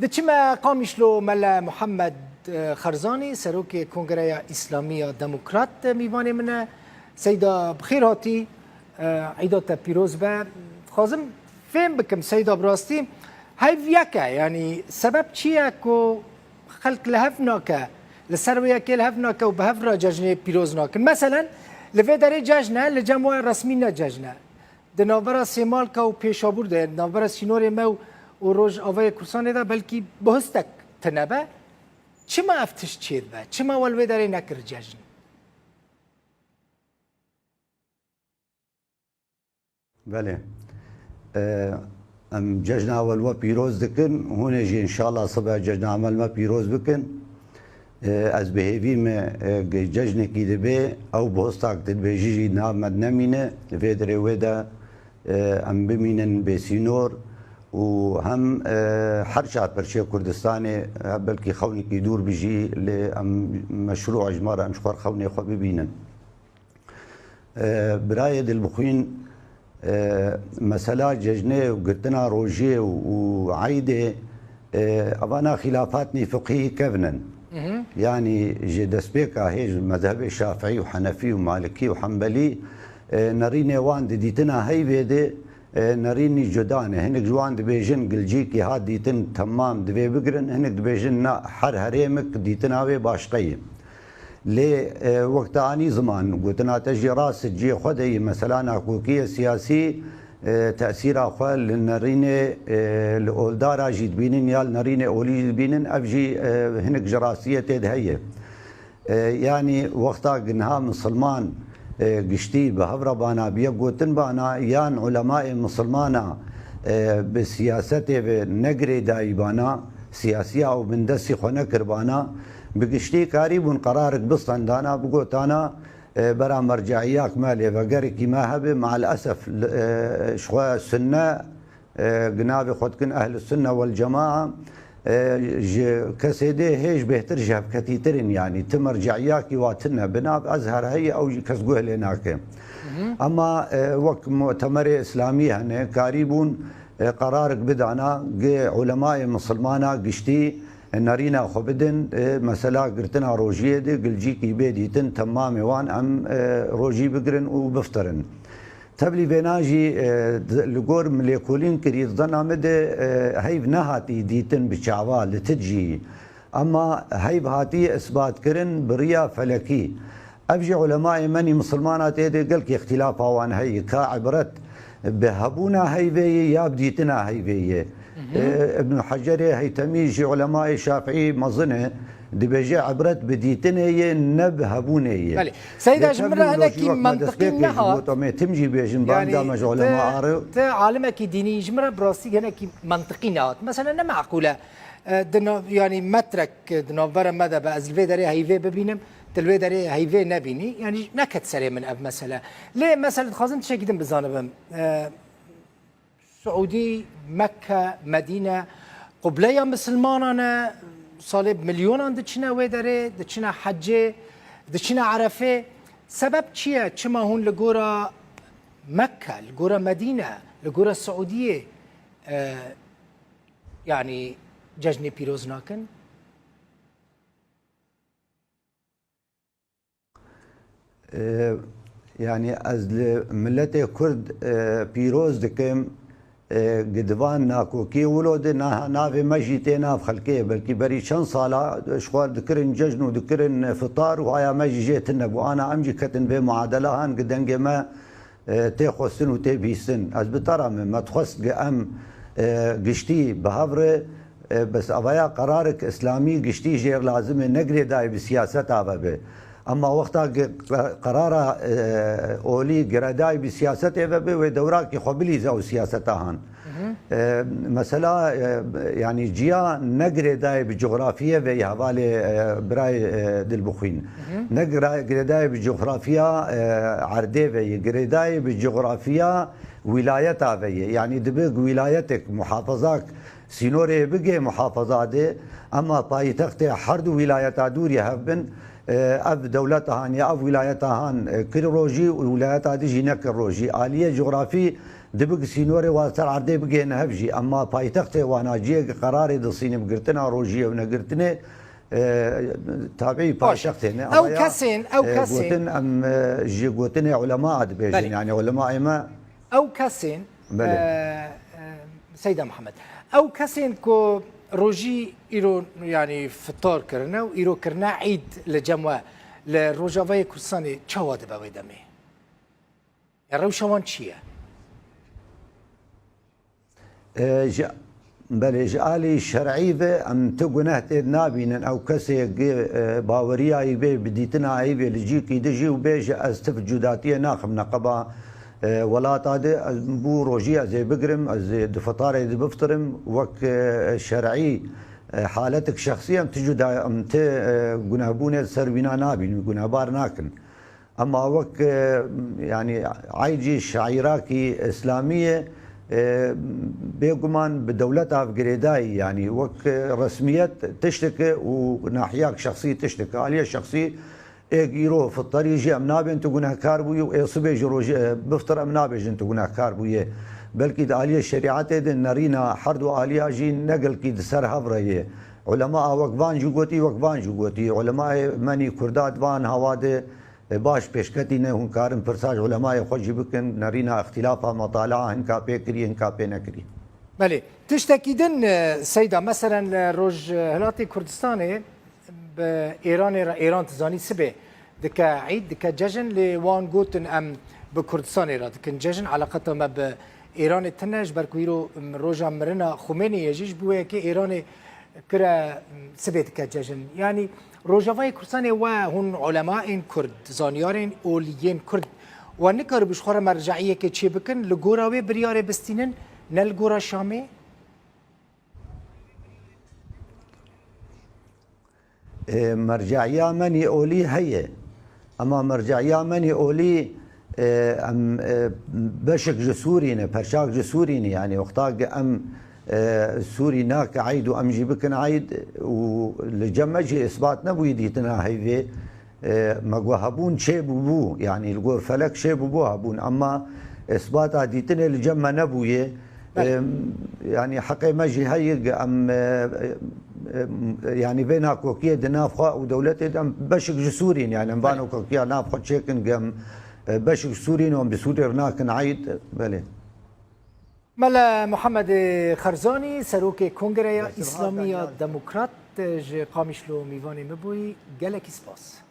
دچما قامشلو ملا محمد خرزاني سروك كونغريا إسلامية ديمقراط ميواني من سيدة بخير هاتي عيدة بيروز با خازم فهم بكم سيدة براستي هاي فياكا يعني سبب چيا كو خلق لهفناكا لسروياكا لهفناكا وبهفرا جاجنة بيروزناكا مثلا لفي داري جاجنة لجموع رسمينا جاجنة دنابرا سيمالكا و پیشابور ده دنابرا سينوري مو و روز آوای کورسانه دا بلکی بهستک تنبه چه ما افتش چیر به چه ما ولوی داری نکر جشن بله ام جشن اول و پیروز دکن هونه جی انشالله صبح جشن عمل ما پیروز بکن از بهیوی ما جشن کی دبی او بهستک دبی جی نامد نمینه لفی داری ودا ام بمینن بسینور و هم حرشات برشي كردستاني بلكي خوني كيدور بيجي لمشروع جمارة مشوار خوني خو ببينن برايد البخوين مسألة ججنة وقرتنا روجي وعيدة أبانا خلافاتني فقهية كفنن يعني جدسبيكا هيج مذهب الشافعي وحنفي ومالكي وحنبلي نريني وان ديتنا هي بيدي نريني جدانه هنك جوان دبيجن قلجيكي هاد ديتن تمام دبي بقرن هنك دبيجن حر هريمك ديتناوي باشقية لي وقت اني زمان قلتنا تجي راس تجي خدي مثلا حقوقية سياسي تأثير أخوال لنريني الأولدارا جيد بينن يال نريني أولي بينن أفجي هنك جراسية تدهية يعني وقتا قنها مسلمان قشتي بهفرة بانا بيقوتن بانا يان علماء مسلمانا بسياسته بنقري داي بانا سياسية أو بندسي خونكر بانا بقشتي قريب قرارك بسطن دانا بقوتانا برا مرجعياك مالي وقريكي ما هبه مع الأسف شخوا السنة قنابي خدكن أهل السنة والجماعة كسيدي هيج بهتر جاب كتيترين يعني تمرجعياكي واتنا بناب أزهر هي أو كسقوه لناك أما وقت مؤتمر إسلامي هنا قريبون قرارك بدعنا علماء مسلمانا قشتي نارينا خبدن مسألة قرتنا روجيه دي قلجيكي بيديتن تمام وان أم روجي بقرن وبفترن تبلي بيناجي لقور مليكولين كريد ظنا مدى هيب نهاتي ديتن بشعوال لتجي أما هيب هاتي إثبات كرن بريا فلكي أبجي علماء مني مسلمانات إيدي قلك اختلاف وان هي كعبرت بهبونا هيبي يا بديتنا هيبي ابن حجر هيتميجي علماء الشافعي مظنه دبيجي عبرت بديتنا هي نبهبونه هي سيدة جمرة أنا كي منطقي نها تمجي بيجن بعد دامج علماء عارف عالمك ديني جمرة براسي هنا كي منطقي نهات مثلا أنا معقولة يعني مترك دنافر ماذا بأز الفيدري هيفي ببينم تلويدري هيفي نبيني يعني نكت سري من أب مثلا ليه مثلا خازن تشكيدن بزانبم سعودي مكة مدينة قبلية مسلمانانا صالب مليون دچنا ويدري دچنا حجه دچنا عرفه سبب چیه چما هون لگورا مكة لگورا مدينة لگورا السعودية يعني ججني بيروز ناكن يعني از ملت كرد بيروز دكم قدوان ناكوكي ولود نافي مجيتي ناف خلقيه بلكي بري شن صالة شوار دكرن ججن ودكرن فطار وهاي مجي جيت النبو انا امجي كتن بمعادلة هان قدنج ما تيخو سن وتيبي سن از بترى ما تخص ام قشتي بهفره بس افايا قرارك اسلامي قشتي جير لازم نقري داي بسياستها به اما وقتا قرار اولي قراداي بسياسته به ودوراكي خبلي زو سياستها مثلا يعني جيا نقري داي بجغرافيا في حوالي براي دلبخين نقري داي بجغرافيا عردي في قريداي بجغرافيا ولايتها في يعني دبق ولايتك محافظاك سينوري بقي محافظات اما بايتخت حرد ولايتها دوري هبن اف دولتها يا اف ولايتها كل روجي ولايتها دي جينك الروجي آلية جغرافي دبق سينوري واتر عردي بقين هفجي اما بايتختي وانا جي قراري دصيني بقرتنا روجيه ونقرتنا تابعي بايتختي او كسين قوتن ام جي قوتن علماء دبيجن يعني علماء ما او كسين سيدة محمد او كسين كو روجي ايرو يعني فطار كرنا وايرو كرنا عيد لجموا لروجافاي كردستاني تشوا دبا دمي يعني روشوان تشيه بله جالي شرعي به ام تقنه نابين او كسي باوريا يبي بديتنا يبي لجي كي دجي وبيج استفجوداتيه ناخم نقبا ولا تاد بو روجي زي بقرم زي دفطار زي بفطرم وك شرعي حالتك شخصيه ام تجود ام ت جنابون سربينا نابين جنابار ناكن اما وك يعني عايجي شعيراكي اسلاميه بيقمان بدولتها في قريداي يعني وك رسميات تشتكي وناحياك شخصي تشتكي عليه شخصي يروح في الطريق يجي امنابي انت قلنا كاربوي ويصبي جروج بفطر امنابي انت قلنا كاربوي بلكي عليه الشريعات نرينا حردو عليها جي نقل كي سر هفريه علماء وقبان جوغوتي علماء مني كردات بان هواده باش پیشکتی نه هون کارم پرساج علماء خوشی بکن نرینا اختلافا مطالعه هنکا پیکری هنکا پی نکری بله تشتكيدن سيدة مثلا روج هلاتي كردستاني بإيران تزاني سبه دكا عيد دكا ججن لوان قوتن أم بكردستاني را دكا ججن علاقتها ما بإيران التنج بركويرو روجا مرنا خميني يجيش بويا كي إيران كرا سبه دكا ججن يعني روجافای کردستان و هون علماء کرد زانیارین اولیین کرد و نکار بشخوره مرجعیه که چی بکن لگوراوی بریاره بستینن نلگورا شامه مرجعيه مني اولي هي اما مرجعيه مني اولي ام بشك جسورين برشاك جسورين يعني وقتاق ام سوري ناك عيد وام جيبكن عيد ولجمجي اثبات نبوي ديتنا هيفي مقوهبون شيء بو يعني القور فلك شيء بو هبون اما اثبات ديتنا لجمع نبوي يعني حقي مجي هيق ام يعني بين كوكيه دنافخه ودولتي ام بشك جسورين يعني ام بانو كوكيه نافخه تشيكن قام بشك جسورين وام بسوري رناكن عيد بله ملا محمد خرزاني سروك كونغريا إسلامية ديمقراط قامشلو ميواني مبوي جالك سباس